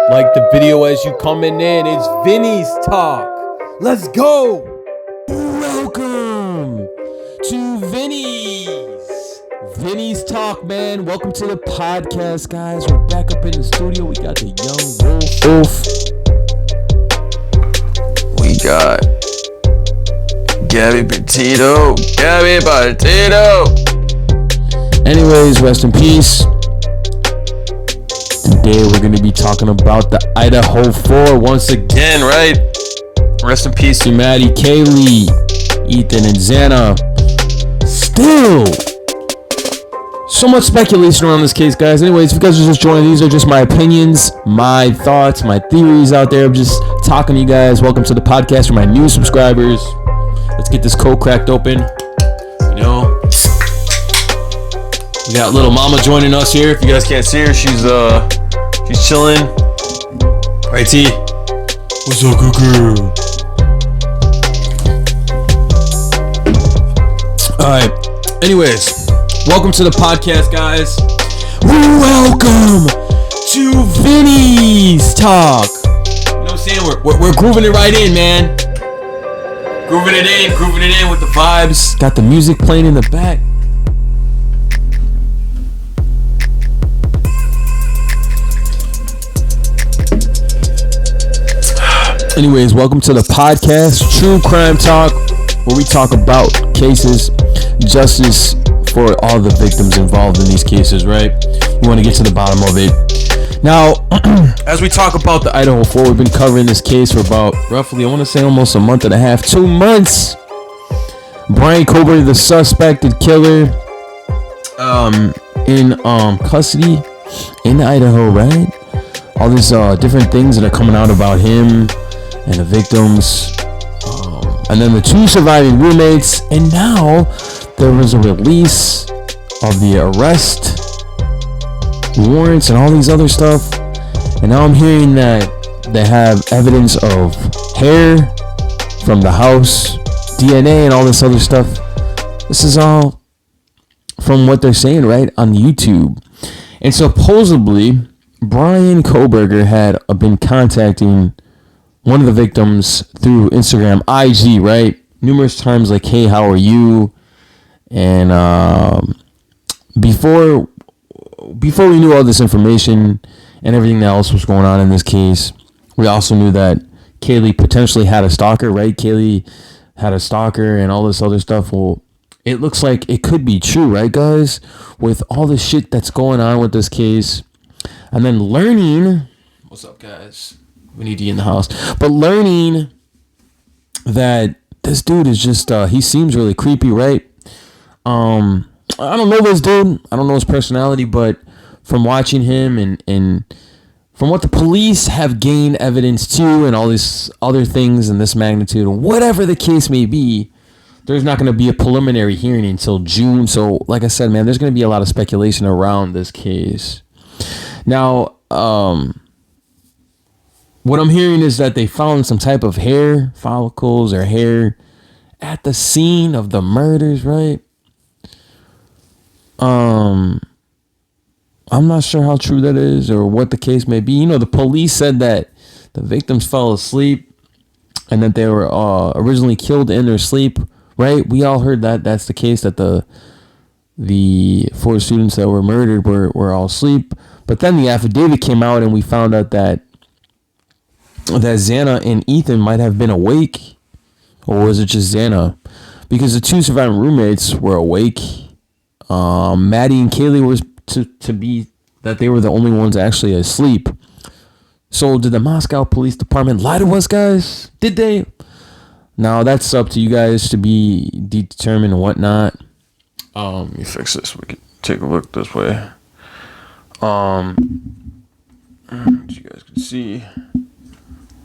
Like the video as you coming in, it's Vinnies talk. Let's go. Welcome to Vinnies talk, man. Welcome to the podcast, guys. We're back up in the studio. We got the young wolf. We got Gabby Petito. Anyways, rest in peace. Today we're going to be talking about the Idaho 4 once again, right? Rest in peace to Maddie, Kaylee, Ethan, and Xana. Still so much speculation around this case, guys. Anyways, if you guys are just joining, these are just my opinions, my thoughts, my theories out there. I'm just talking to you guys. Welcome to the podcast for my new subscribers. Let's get this cold cracked open. You know, we got little mama joining us here. If you guys can't see her, she's chilling. Right, T? What's up, Cuckoo? Alright. Anyways, welcome to the podcast, guys. Welcome to Vinnies talk. You know what I'm saying? We're grooving it right in, man. Grooving it in with the vibes. Got the music playing in the back. Anyways, welcome to the podcast, True Crime Talk, where we talk about cases, justice for all the victims involved in these cases, right? We want to get to the bottom of it. Now, as we talk about the Idaho 4, we've been covering this case for about roughly, I want to say almost a month and a half, 2 months. Brian Kober, the suspected killer, in custody in Idaho, right? All these different things that are coming out about him and the victims, and then the 2 surviving roommates, and now there was a release of the arrest warrants and all these other stuff, and now I'm hearing that they have evidence of hair from the house, DNA, and all this other stuff. This is all from what they're saying, right, on YouTube. And supposedly Brian Koberger had been contacting one of the victims through Instagram, IG, right? Numerous times, like, hey, how are you? And before we knew all this information and everything else was going on in this case, we also knew that Kaylee potentially had a stalker, right? Kaylee had a stalker and all this other stuff. Well, it looks like it could be true, right, guys? With all the shit that's going on with this case. And then learning, what's up, guys? We need you in the house. But learning that this dude is just, he seems really creepy, right? I don't know this dude. I don't know his personality, but from watching him and from what the police have gained evidence to and all these other things in this magnitude, whatever the case may be, there's not going to be a preliminary hearing until June. So, like I said, man, there's going to be a lot of speculation around this case. Now, what I'm hearing is that they found some type of hair follicles or hair at the scene of the murders, right? I'm not sure how true that is or what the case may be. You know, the police said that the victims fell asleep and that they were originally killed in their sleep, right? We all heard that that's the case, that the 4 students that were murdered were all asleep. But then the affidavit came out and we found out that Xana and Ethan might have been awake, or was it just Xana? Because the 2 surviving roommates were awake. Maddie and Kaylee were to be that they were the only ones actually asleep. So did the Moscow Police Department lie to us, guys? Did they? Now that's up to you guys to be determined and whatnot. Let me fix this. We can take a look this way. As you guys can see,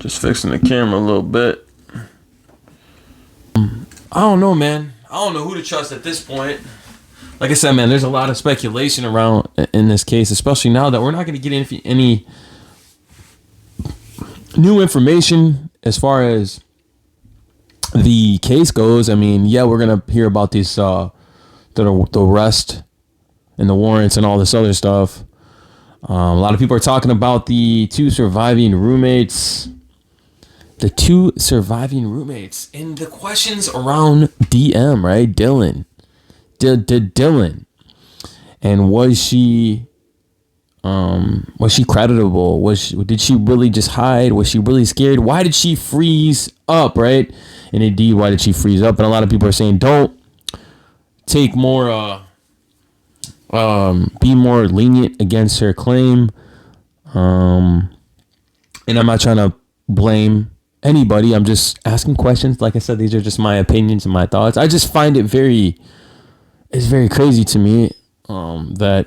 just fixing the camera a little bit. I don't know, man. I don't know who to trust at this point. Like I said, man, there's a lot of speculation around in this case, especially now that we're not going to get any new information as far as the case goes. I mean, yeah, we're going to hear about these the arrest and the warrants and all this other stuff. A lot of people are talking about the two surviving roommates. The two surviving roommates and the questions around DM, right? Dylan. Dylan. And was she creditable? Did she really just hide? Was she really scared? Why did she freeze up, right? And indeed, why did she freeze up? And a lot of people are saying don't take more be more lenient against her claim. And I'm not trying to blame anybody. I'm just asking questions. Like I said, these are just my opinions and my thoughts. I just find it's very crazy to me that,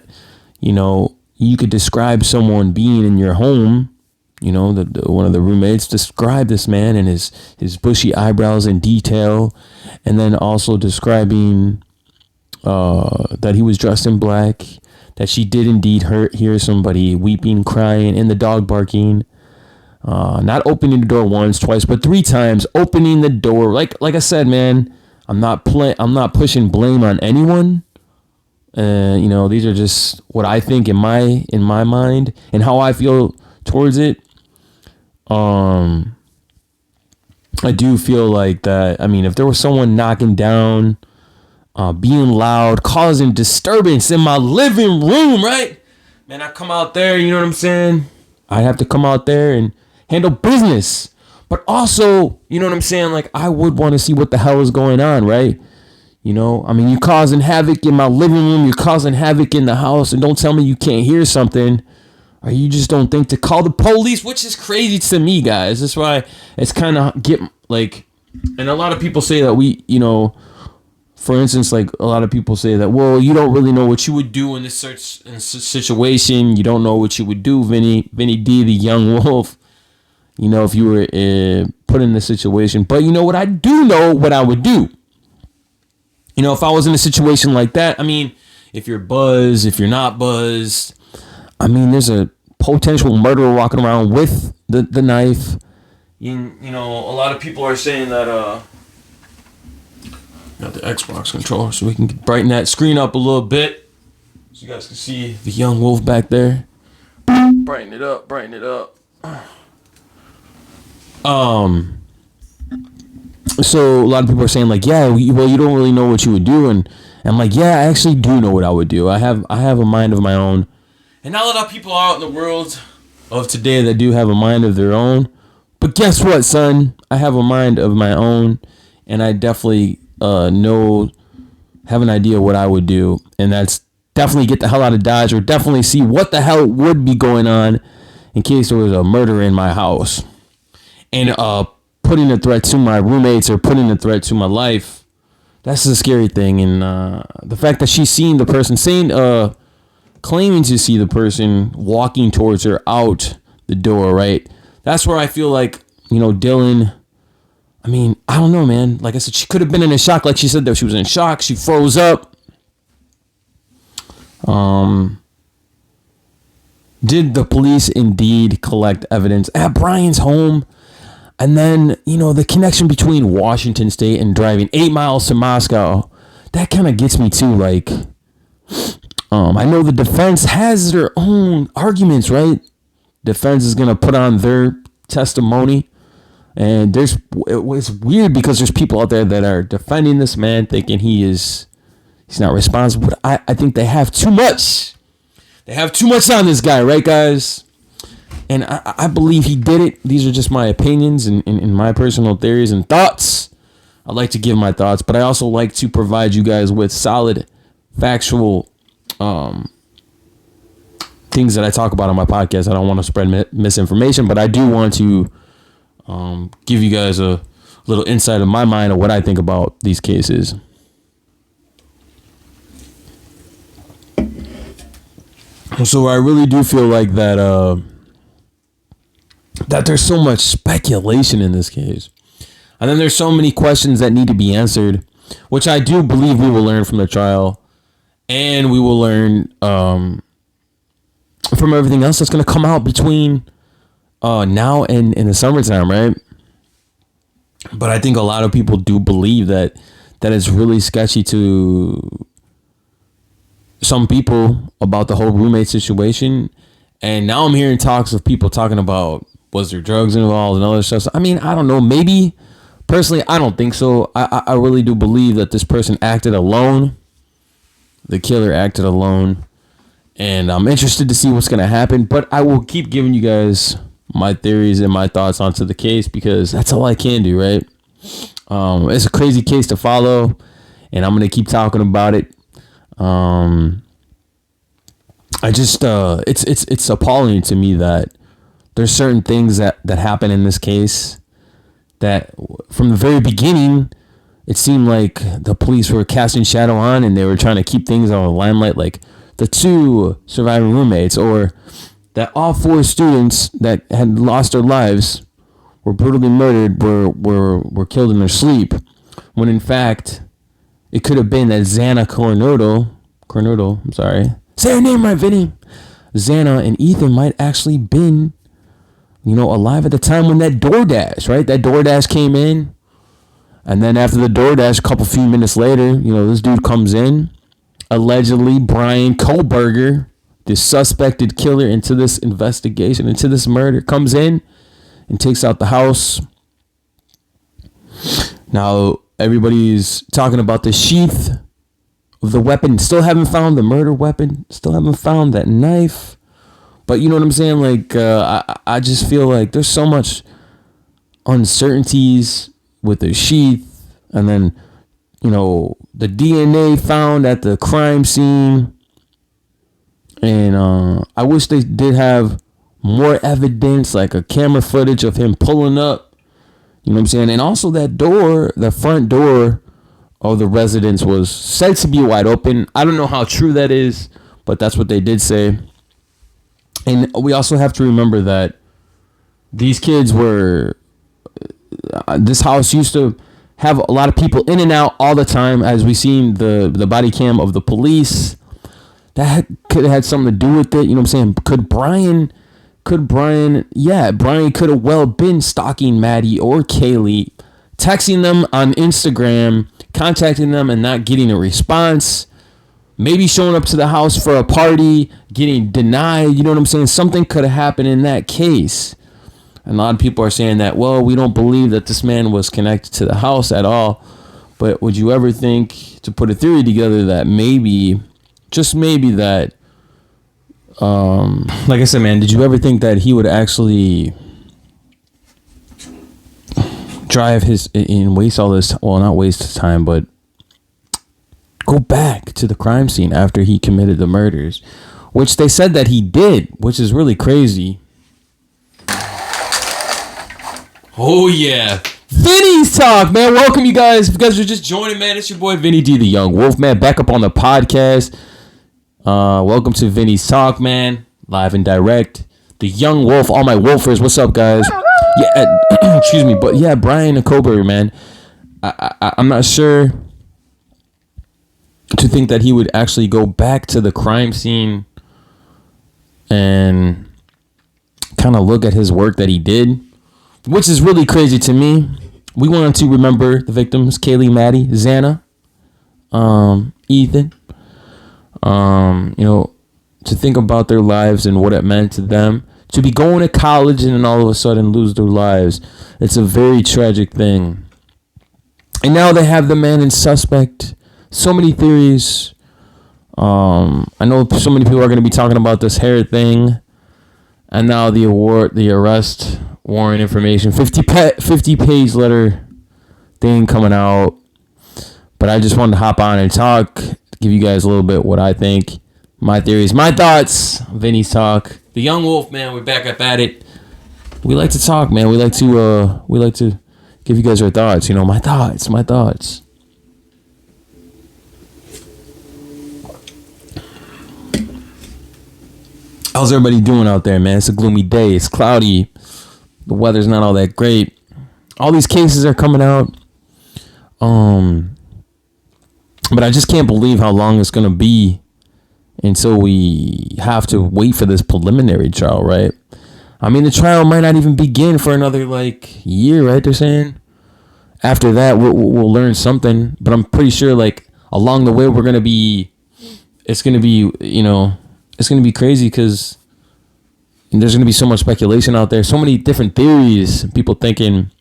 you could describe someone being in your home, one of the roommates, describe this man and his bushy eyebrows in detail, and then also describing that he was dressed in black, that she did indeed hear somebody weeping, crying, and the dog barking. Not opening the door once, twice, but 3 times opening the door. Like I said, man, I'm not pushing blame on anyone. These are just what I think in my mind and how I feel towards it. I do feel like that. I mean, if there was someone knocking down, being loud, causing disturbance in my living room, right? Man, I come out there, you know what I'm saying? I have to come out there and handle business. But also, you know what I'm saying? Like, I would want to see what the hell is going on, right? You're causing havoc in my living room. You're causing havoc in the house. And don't tell me you can't hear something. Or you just don't think to call the police, which is crazy to me, guys. That's why it's kind of and a lot of people say that for instance, like a lot of people say that, well, you don't really know what you would do in this situation. You don't know what you would do, Vinny D, the young wolf. If you were put in this situation. But you know what? I do know what I would do. If I was in a situation like that, if you're buzzed, if you're not buzzed, there's a potential murderer walking around with the knife. A lot of people are saying that, got the Xbox controller so we can brighten that screen up a little bit so you guys can see the young wolf back there. Brighten it up. So a lot of people are saying like, yeah, well, you don't really know what you would do, and I'm like, yeah, I actually do know what I would do. I have a mind of my own, and not a lot of people out in the world of today that do have a mind of their own. But guess what, son? I have a mind of my own, and I definitely have an idea what I would do, and that's definitely get the hell out of Dodge, or definitely see what the hell would be going on in case there was a murder in my house, and putting a threat to my roommates or putting a threat to my life. That's the scary thing. And the fact that she's seen the person claiming to see the person walking towards her out the door, right? That's where I feel like, Dylan, I don't know, man. Like I said, she could have been in a shock. Like she said that she was in shock. She froze up. Did the police indeed collect evidence at Brian's home? And then, the connection between Washington State and driving 8 miles to Moscow, that kind of gets me too. Like, I know the defense has their own arguments, right? Defense is going to put on their testimony. And it's weird because there's people out there that are defending this man, thinking he's not responsible. But I think they have too much. They have too much on this guy, right, guys? And I believe he did it. These are just my opinions and my personal theories and thoughts. I like to give my thoughts, but I also like to provide you guys with solid, factual things that I talk about on my podcast. I don't want to spread misinformation, but I do want to give you guys a little insight of my mind of what I think about these cases. So I really do feel like that there's so much speculation in this case. And then there's so many questions that need to be answered, which I do believe we will learn from the trial. And we will learn from everything else that's going to come out between now and in the summertime, right? But I think a lot of people do believe that it's really sketchy to some people about the whole roommate situation. And now I'm hearing talks of people talking about, was there drugs involved and all this stuff. So, I mean, I don't know. Maybe. Personally, I don't think so. I really do believe that this person acted alone. The killer acted alone. And I'm interested to see what's going to happen. But I will keep giving you guys my theories and my thoughts onto the case because that's all I can do, right? It's a crazy case to follow. And I'm going to keep talking about it. It's appalling to me that there's certain things that happen in this case that from the very beginning, it seemed like the police were casting shadow on and they were trying to keep things on the limelight, like the 2 surviving roommates, or that all 4 students that had lost their lives were brutally murdered, were killed in their sleep, when in fact it could have been that Xana Coronado, I'm sorry, say her name right, Vinny. Xana and Ethan might actually been, alive at the time when that DoorDash came in. And then after the DoorDash, a few minutes later, this dude comes in. Allegedly, Brian Kohlberger, the suspected killer into this investigation, into this murder, comes in and takes out the house. Now, everybody's talking about the sheath of the weapon. Still haven't found the murder weapon. Still haven't found that knife. But you know what I'm saying? Like, I just feel like there's so much uncertainties with the sheath. And then, the DNA found at the crime scene. And I wish they did have more evidence, like a camera footage of him pulling up. You know what I'm saying? And also that door, the front door of the residence was said to be wide open. I don't know how true that is, but that's what they did say. And we also have to remember that these kids were, this house used to have a lot of people in and out all the time, as we seen the body cam of the police. That could have had something to do with it. You know what I'm saying? Brian could have well been stalking Maddie or Kaylee, texting them on Instagram, contacting them and not getting a response. Maybe showing up to the house for a party, getting denied. You know what I'm saying? Something could have happened in that case. And a lot of people are saying that, well, we don't believe that this man was connected to the house at all. But would you ever think to put a theory together that maybe, just maybe that, like I said, man, did you ever think that he would actually drive and waste all this, well, not waste his time, but go back to the crime scene after he committed the murders, which they said that he did, which is really crazy. Oh, yeah. Vinnies Talk, man. Welcome, you guys. If you guys are just joining, man, it's your boy, Vinny D, the Young Wolf, man, back up on the podcast. Welcome to Vinnies Talk, man. Live and direct. The Young Wolf, all my wolfers. What's up, guys? Yeah, excuse me. But, yeah, Brian Kohlberger, man. I'm not sure to think that he would actually go back to the crime scene and kind of look at his work that he did, which is really crazy to me. We wanted to remember the victims: Kaylee, Maddie, Xana, Ethan. To think about their lives and what it meant to them to be going to college and then all of a sudden lose their lives. It's a very tragic thing. And now they have the man in suspect. So many theories. I know so many people are going to be talking about this hair thing, and now the arrest warrant information, 50-page letter thing coming out. But I just wanted to hop on and talk, give you guys a little bit what I think, my theories, my thoughts. Vinnies Talk, the Young Wolf, man. We're back up at it. We like to talk, man. We like to give you guys our thoughts. My thoughts. How's everybody doing out there, man? It's a gloomy day. It's cloudy. The weather's not all that great. All these cases are coming out. But I just can't believe how long it's going to be until we have to wait for this preliminary trial, right? I mean, the trial might not even begin for another, year, right? They're saying. After that, we'll learn something. But I'm pretty sure, along the way, it's going to be crazy because And there's going to be so much speculation out there, so many different theories. People thinking,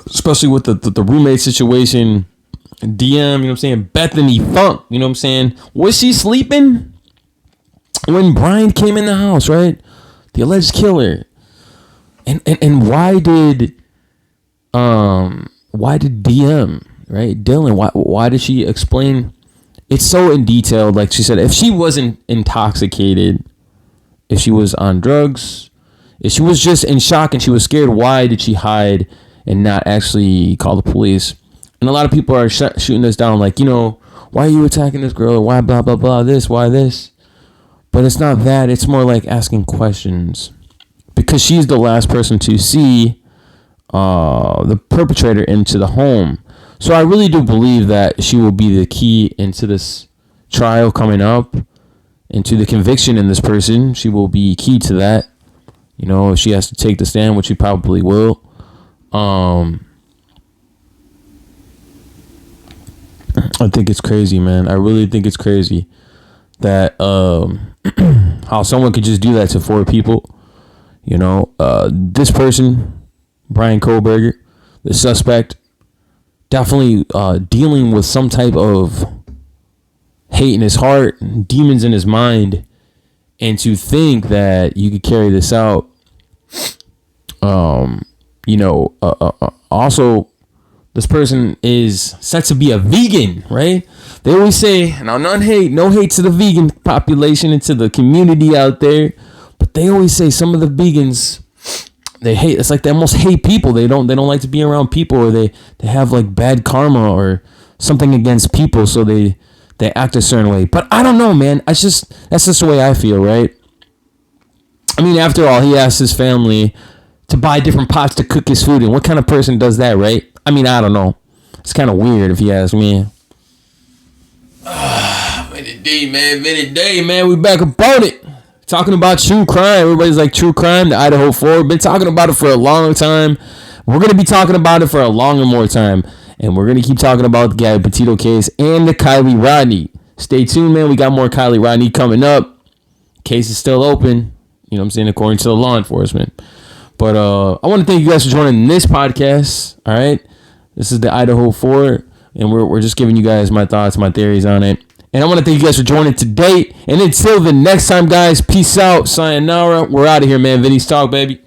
especially with the roommate situation, DM, you know what I'm saying? Bethany Funk, you know what I'm saying? Was she sleeping when Brian came in the house, right? The alleged killer. And why did DM, right? Dylan, why did she explain? It's so in detail. Like she said, if she wasn't intoxicated, if she was on drugs, if she was just in shock and she was scared, why did she hide and not actually call the police? And a lot of people are shooting this down like, why are you attacking this girl? Or why blah, blah, blah, this, why this? But it's not that. It's more like asking questions. Because she's the last person to see the perpetrator into the home. So I really do believe that she will be the key into this trial coming up, into the conviction in this person. She will be key to that. If she has to take the stand, which she probably will. I think it's crazy, man. I really think it's crazy that how someone could just do that to 4 people. This person, Brian Kohlberger, the suspect, definitely dealing with some type of hate in his heart, demons in his mind, and to think that you could carry this out. Also, this person is said to be a vegan, right? They always say, now no hate to the vegan population and to the community out there, but they always say some of the vegans, they hate. It's like they almost hate people. They don't like to be around people, or they have like bad karma or something against people, so they act a certain way. But I don't know, man. That's just the way I feel, right? I mean, after all, he asked his family to buy different pots to cook his food in. What kind of person does that, right? I mean, I don't know. It's kind of weird if you ask me. Vinny Day, man. We back about it. Talking about true crime. Everybody's like, true crime, the Idaho 4. Been talking about it for a long time. We're going to be talking about it for a longer more time. And we're going to keep talking about the Gabby Petito case and the Kylie Rodney. Stay tuned, man. We got more Kylie Rodney coming up. Case is still open. You know what I'm saying? According to the law enforcement. But I want to thank you guys for joining this podcast. All right. This is the Idaho 4. And we're just giving you guys my thoughts, my theories on it. And I want to thank you guys for joining today. And until the next time, guys, peace out. Sayonara. We're out of here, man. Vinnies Talk, baby.